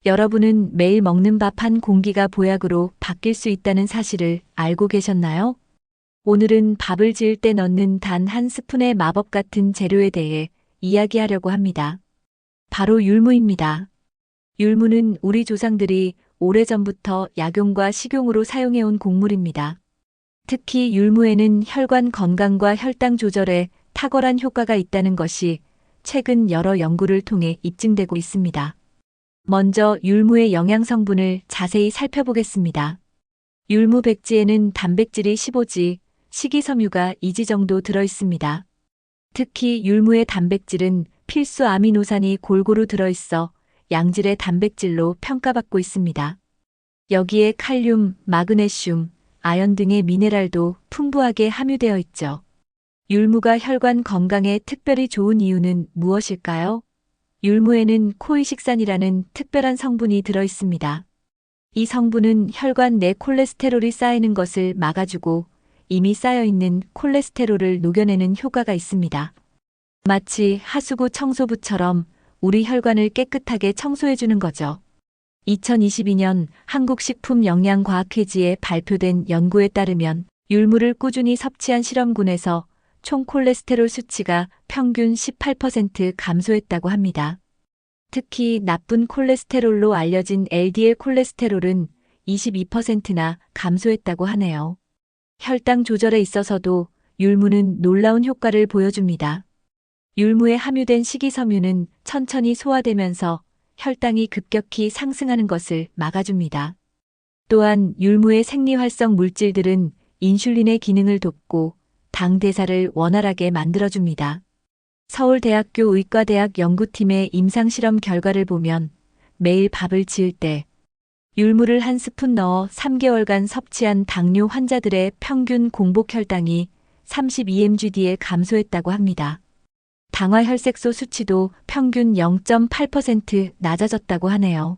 여러분은 매일 먹는 밥 한 공기가 보약으로 바뀔 수 있다는 사실을 알고 계셨나요? 오늘은 밥을 지을 때 넣는 단 한 스푼의 마법 같은 재료에 대해 이야기하려고 합니다. 바로 율무입니다. 율무는 우리 조상들이 오래전부터 약용과 식용으로 사용해온 곡물입니다. 특히 율무에는 혈관 건강과 혈당 조절에 탁월한 효과가 있다는 것이 최근 여러 연구를 통해 입증되고 있습니다. 먼저 율무의 영양 성분을 자세히 살펴보겠습니다. 율무 백지에는 단백질이 15지, 식이섬유가 2지 정도 들어 있습니다. 특히 율무의 단백질은 필수 아미노산이 골고루 들어 있어 양질의 단백질로 평가받고 있습니다. 여기에 칼륨, 마그네슘, 아연 등의 미네랄도 풍부하게 함유되어 있죠. 율무가 혈관 건강에 특별히 좋은 이유는 무엇일까요? 율무에는 코이식산이라는 특별한 성분이 들어 있습니다. 이 성분은 혈관 내 콜레스테롤이 쌓이는 것을 막아주고 이미 쌓여있는 콜레스테롤을 녹여내는 효과가 있습니다. 마치 하수구 청소부처럼 우리 혈관을 깨끗하게 청소해주는 거죠. 2022년 한국식품영양과학회지에 발표된 연구에 따르면 율무를 꾸준히 섭취한 실험군에서 총 콜레스테롤 수치가 평균 18% 감소했다고 합니다. 특히 나쁜 콜레스테롤로 알려진 LDL 콜레스테롤은 22%나 감소했다고 하네요. 혈당 조절에 있어서도 율무는 놀라운 효과를 보여줍니다. 율무에 함유된 식이섬유는 천천히 소화되면서 혈당이 급격히 상승하는 것을 막아줍니다. 또한 율무의 생리활성 물질들은 인슐린의 기능을 돕고 당 대사를 원활하게 만들어줍니다. 서울대학교 의과대학 연구팀의 임상실험 결과를 보면 매일 밥을 지을 때 율무를 한 스푼 넣어 3개월간 섭취한 당뇨 환자들의 평균 공복 혈당이 32mgd에 감소했다고 합니다. 당화혈색소 수치도 평균 0.8% 낮아졌다고 하네요.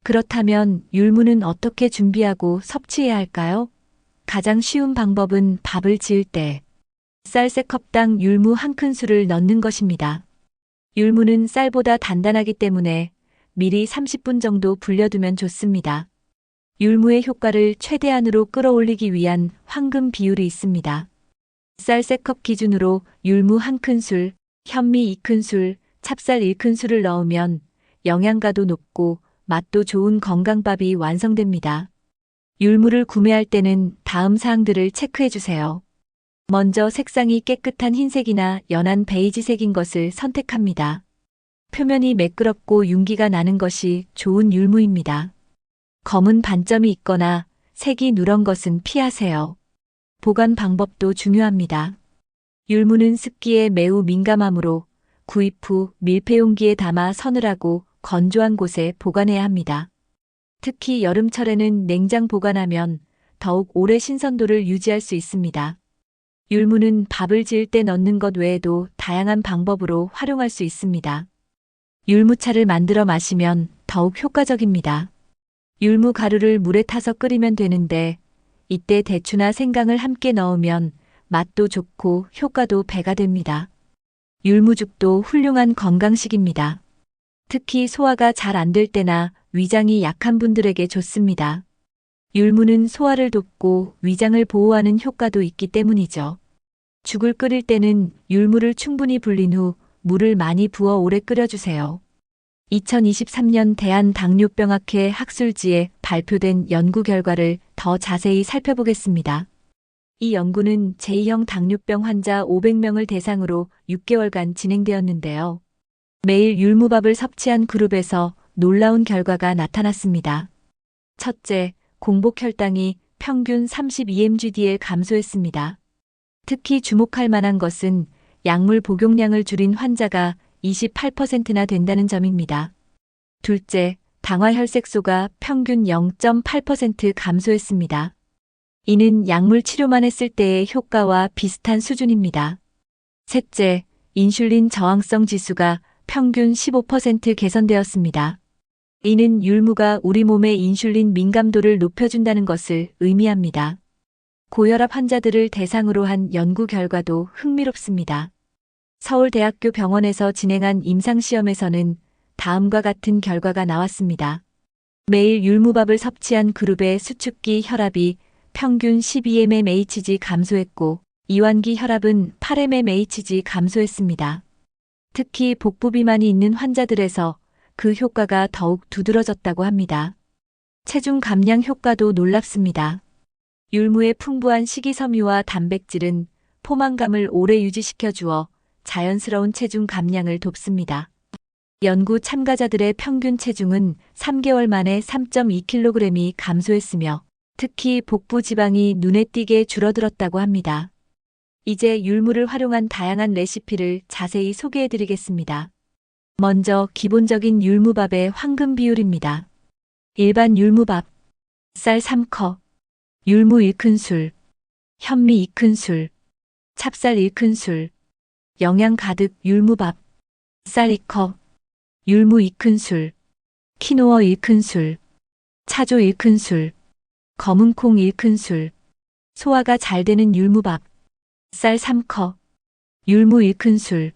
그렇다면 율무는 어떻게 준비하고 섭취해야 할까요? 가장 쉬운 방법은 밥을 지을 때 쌀 3컵당 율무 한 큰술을 넣는 것입니다. 율무는 쌀보다 단단하기 때문에 미리 30분 정도 불려두면 좋습니다. 율무의 효과를 최대한으로 끌어올리기 위한 황금 비율이 있습니다. 쌀 3컵 기준으로 율무 한 큰술, 현미 2큰술, 찹쌀 1큰술을 넣으면 영양가도 높고 맛도 좋은 건강밥이 완성됩니다. 율무를 구매할 때는 다음 사항들을 체크해 주세요. 먼저 색상이 깨끗한 흰색이나 연한 베이지색인 것을 선택합니다. 표면이 매끄럽고 윤기가 나는 것이 좋은 율무입니다. 검은 반점이 있거나 색이 누런 것은 피하세요. 보관 방법도 중요합니다. 율무는 습기에 매우 민감하므로 구입 후 밀폐용기에 담아 서늘하고 건조한 곳에 보관해야 합니다. 특히 여름철에는 냉장 보관하면 더욱 오래 신선도를 유지할 수 있습니다. 율무는 밥을 지을 때 넣는 것 외에도 다양한 방법으로 활용할 수 있습니다. 율무차를 만들어 마시면 더욱 효과적입니다. 율무 가루를 물에 타서 끓이면 되는데 이때 대추나 생강을 함께 넣으면 맛도 좋고 효과도 배가 됩니다. 율무죽도 훌륭한 건강식입니다. 특히 소화가 잘 안 될 때나 위장이 약한 분들에게 좋습니다. 율무는 소화를 돕고 위장을 보호하는 효과도 있기 때문이죠. 죽을 끓일 때는 율무를 충분히 불린 후 물을 많이 부어 오래 끓여주세요. 2023년 대한당뇨병학회 학술지에 발표된 연구 결과를 더 자세히 살펴보겠습니다. 이 연구는 제2형 당뇨병 환자 500명을 대상으로 6개월간 진행되었는데요. 매일 율무밥을 섭취한 그룹에서 놀라운 결과가 나타났습니다. 첫째, 공복 혈당이 평균 32mgd에 감소했습니다. 특히 주목할 만한 것은 약물 복용량을 줄인 환자가 28%나 된다는 점입니다. 둘째, 당화혈색소가 평균 0.8% 감소했습니다. 이는 약물 치료만 했을 때의 효과와 비슷한 수준입니다. 셋째, 인슐린 저항성 지수가 평균 15% 개선되었습니다. 이는 율무가 우리 몸의 인슐린 민감도를 높여준다는 것을 의미합니다. 고혈압 환자들을 대상으로 한 연구 결과도 흥미롭습니다. 서울대학교 병원에서 진행한 임상시험에서는 다음과 같은 결과가 나왔습니다. 매일 율무밥을 섭취한 그룹의 수축기 혈압이 평균 12mmHg 감소했고 이완기 혈압은 8mmHg 감소했습니다. 특히 복부 비만이 있는 환자들에서 그 효과가 더욱 두드러졌다고 합니다. 체중 감량 효과도 놀랍습니다. 율무의 풍부한 식이섬유와 단백질은 포만감을 오래 유지시켜 주어 자연스러운 체중 감량을 돕습니다. 연구 참가자들의 평균 체중은 3개월 만에 3.2kg이 감소했으며 특히 복부 지방이 눈에 띄게 줄어들었다고 합니다. 이제 율무를 활용한 다양한 레시피를 자세히 소개해 드리겠습니다. 먼저 기본적인 율무밥의 황금 비율입니다. 일반 율무밥, 쌀 3컵, 율무 1큰술, 현미 2큰술, 찹쌀 1큰술, 영양 가득 율무밥, 쌀 2컵, 율무 2큰술, 키노어 1큰술, 차조 1큰술, 검은콩 1큰술, 소화가 잘 되는 율무밥, 쌀 3컵, 율무 1큰술,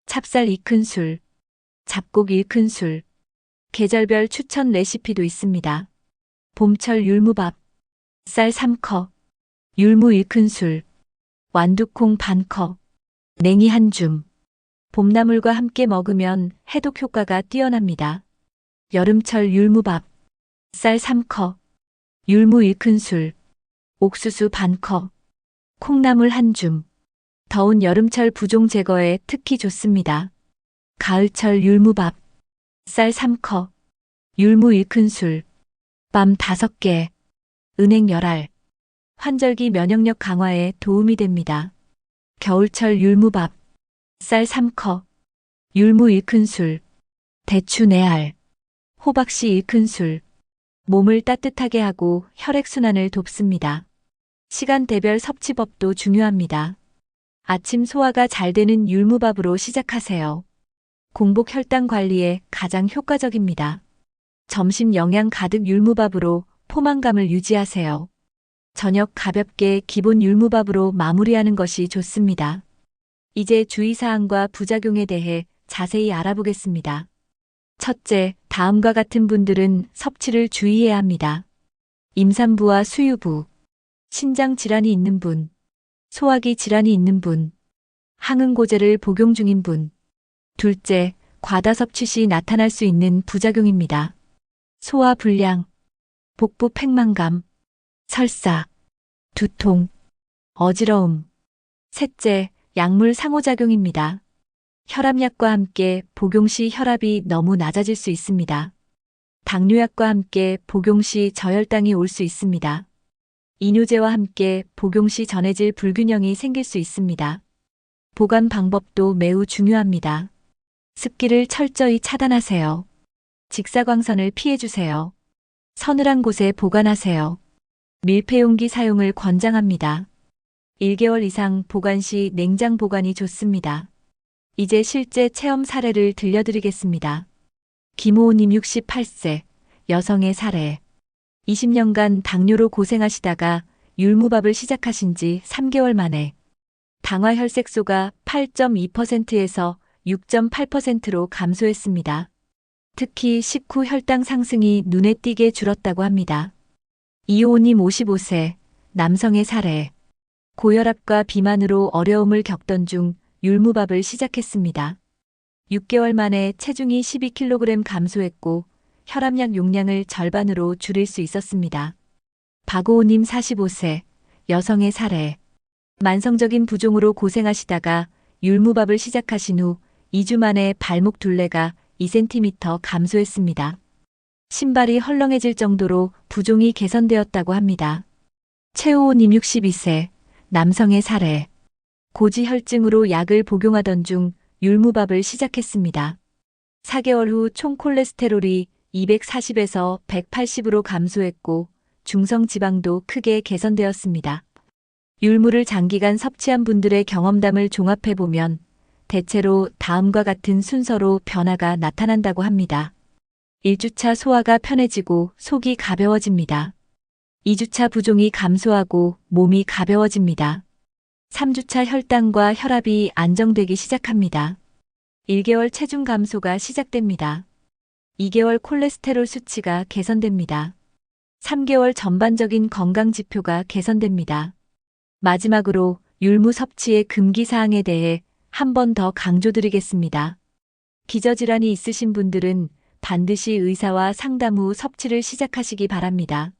찹쌀 2큰술, 잡곡 1큰술, 계절별 추천 레시피도 있습니다. 봄철 율무밥, 쌀 3컵, 율무 1큰술, 완두콩 반컵, 냉이 한 줌. 봄나물과 함께 먹으면 해독 효과가 뛰어납니다. 여름철 율무밥, 쌀 3컵, 율무 1큰술, 옥수수 반컵, 콩나물 한 줌. 더운 여름철 부종 제거에 특히 좋습니다. 가을철 율무밥, 쌀 3컵, 율무 1큰술, 밤 5개, 은행 열알. 환절기 면역력 강화에 도움이 됩니다. 겨울철 율무밥, 쌀 3컵, 율무 1큰술, 대추 4알, 호박씨 1큰술. 몸을 따뜻하게 하고 혈액순환을 돕습니다. 시간대별 섭취법도 중요합니다. 아침 소화가 잘 되는 율무밥으로 시작하세요. 공복 혈당 관리에 가장 효과적입니다. 점심 영양 가득 율무밥으로 포만감을 유지하세요. 저녁 가볍게 기본 율무밥으로 마무리하는 것이 좋습니다. 이제 주의사항과 부작용에 대해 자세히 알아보겠습니다. 첫째, 다음과 같은 분들은 섭취를 주의해야 합니다. 임산부와 수유부, 신장 질환이 있는 분, 소화기 질환이 있는 분, 항응고제를 복용 중인 분. 둘째, 과다 섭취 시 나타날 수 있는 부작용입니다. 소화 불량, 복부 팽만감, 설사, 두통, 어지러움. 셋째, 약물 상호작용입니다. 혈압약과 함께 복용 시 혈압이 너무 낮아질 수 있습니다. 당뇨약과 함께 복용 시 저혈당이 올 수 있습니다. 이뇨제와 함께 복용 시 전해질 불균형이 생길 수 있습니다. 보관 방법도 매우 중요합니다. 습기를 철저히 차단하세요. 직사광선을 피해주세요. 서늘한 곳에 보관하세요. 밀폐용기 사용을 권장합니다. 1개월 이상 보관 시 냉장 보관이 좋습니다. 이제 실제 체험 사례를 들려드리겠습니다. 김호우님 68세, 여성의 사례. 20년간 당뇨로 고생하시다가 율무밥을 시작하신 지 3개월 만에 당화 혈색소가 8.2%에서 6.8%로 감소했습니다. 특히 식후 혈당 상승이 눈에 띄게 줄었다고 합니다. 이호우님 55세, 남성의 사례. 고혈압과 비만으로 어려움을 겪던 중 율무밥을 시작했습니다. 6개월 만에 체중이 12kg 감소했고 혈압약 용량을 절반으로 줄일 수 있었습니다. 박오호님 45세, 여성의 사례. 만성적인 부종으로 고생하시다가 율무밥을 시작하신 후 2주 만에 발목 둘레가 2cm 감소했습니다. 신발이 헐렁해질 정도로 부종이 개선되었다고 합니다. 최호호님 62세, 남성의 사례. 고지혈증으로 약을 복용하던 중 율무밥을 시작했습니다. 4개월 후 총 콜레스테롤이 240에서 180으로 감소했고 중성 지방도 크게 개선되었습니다. 율무를 장기간 섭취한 분들의 경험담을 종합해보면 대체로 다음과 같은 순서로 변화가 나타난다고 합니다. 1주차 소화가 편해지고 속이 가벼워집니다. 2주차 부종이 감소하고 몸이 가벼워집니다. 3주차 혈당과 혈압이 안정되기 시작합니다. 1개월 체중 감소가 시작됩니다. 2개월 콜레스테롤 수치가 개선됩니다. 3개월 전반적인 건강 지표가 개선됩니다. 마지막으로 율무 섭취의 금기 사항에 대해 한 번 더 강조드리겠습니다. 기저질환이 있으신 분들은 반드시 의사와 상담 후 섭취를 시작하시기 바랍니다.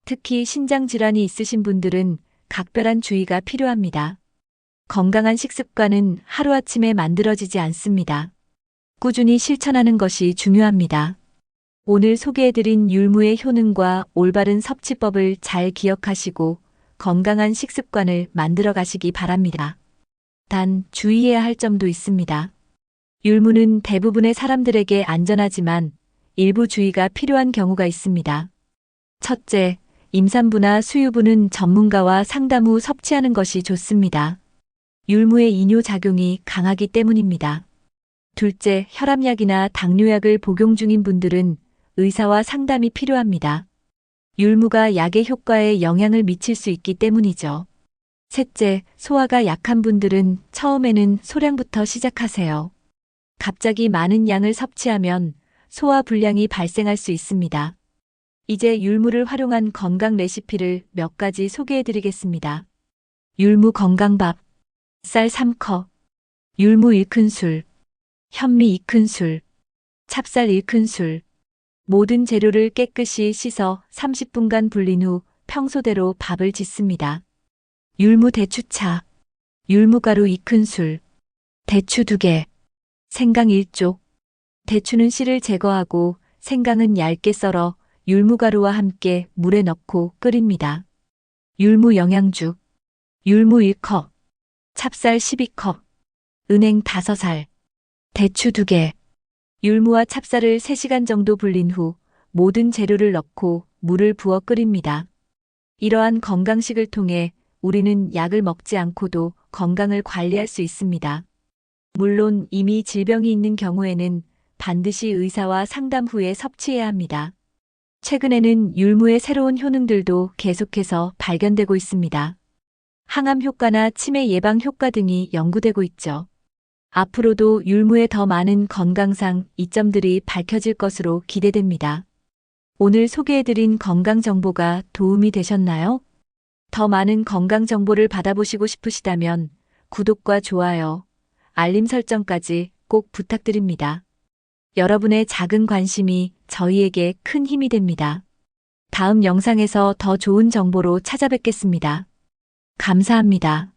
특히 신장질환이 있으신 분들은 각별한 주의가 필요합니다. 건강한 식습관은 하루아침에 만들어지지 않습니다. 꾸준히 실천하는 것이 중요합니다. 오늘 소개해드린 율무의 효능과 올바른 섭취법을 잘 기억하시고 건강한 식습관을 만들어 가시기 바랍니다. 단 주의해야 할 점도 있습니다. 율무는 대부분의 사람들에게 안전하지만 일부 주의가 필요한 경우가 있습니다. 첫째, 임산부나 수유부는 전문가와 상담 후 섭취하는 것이 좋습니다. 율무의 이뇨작용이 강하기 때문입니다. 둘째, 혈압약이나 당뇨약을 복용 중인 분들은 의사와 상담이 필요합니다. 율무가 약의 효과에 영향을 미칠 수 있기 때문이죠. 셋째, 소화가 약한 분들은 처음에는 소량부터 시작하세요. 갑자기 많은 양을 섭취하면 소화 불량이 발생할 수 있습니다. 이제 율무를 활용한 건강 레시피를 몇 가지 소개해 드리겠습니다. 율무 건강밥, 쌀 3컵, 율무 1큰술, 현미 2큰술, 찹쌀 1큰술. 모든 재료를 깨끗이 씻어 30분간 불린 후 평소대로 밥을 짓습니다. 율무 대추차, 율무가루 2큰술, 대추 2개, 생강 1쪽. 대추는 씨를 제거하고 생강은 얇게 썰어 율무가루와 함께 물에 넣고 끓입니다. 율무 영양죽, 율무 1컵, 찹쌀 12컵, 은행 5알, 대추 2개. 율무와 찹쌀을 3시간 정도 불린 후 모든 재료를 넣고 물을 부어 끓입니다. 이러한 건강식을 통해 우리는 약을 먹지 않고도 건강을 관리할 수 있습니다. 물론 이미 질병이 있는 경우에는 반드시 의사와 상담 후에 섭취해야 합니다. 최근에는 율무의 새로운 효능들도 계속해서 발견되고 있습니다. 항암 효과나 치매 예방 효과 등이 연구되고 있죠. 앞으로도 율무의 더 많은 건강상 이점들이 밝혀질 것으로 기대됩니다. 오늘 소개해드린 건강 정보가 도움이 되셨나요? 더 많은 건강 정보를 받아보시고 싶으시다면 구독과 좋아요, 알림 설정까지 꼭 부탁드립니다. 여러분의 작은 관심이 저희에게 큰 힘이 됩니다. 다음 영상에서 더 좋은 정보로 찾아뵙겠습니다. 감사합니다.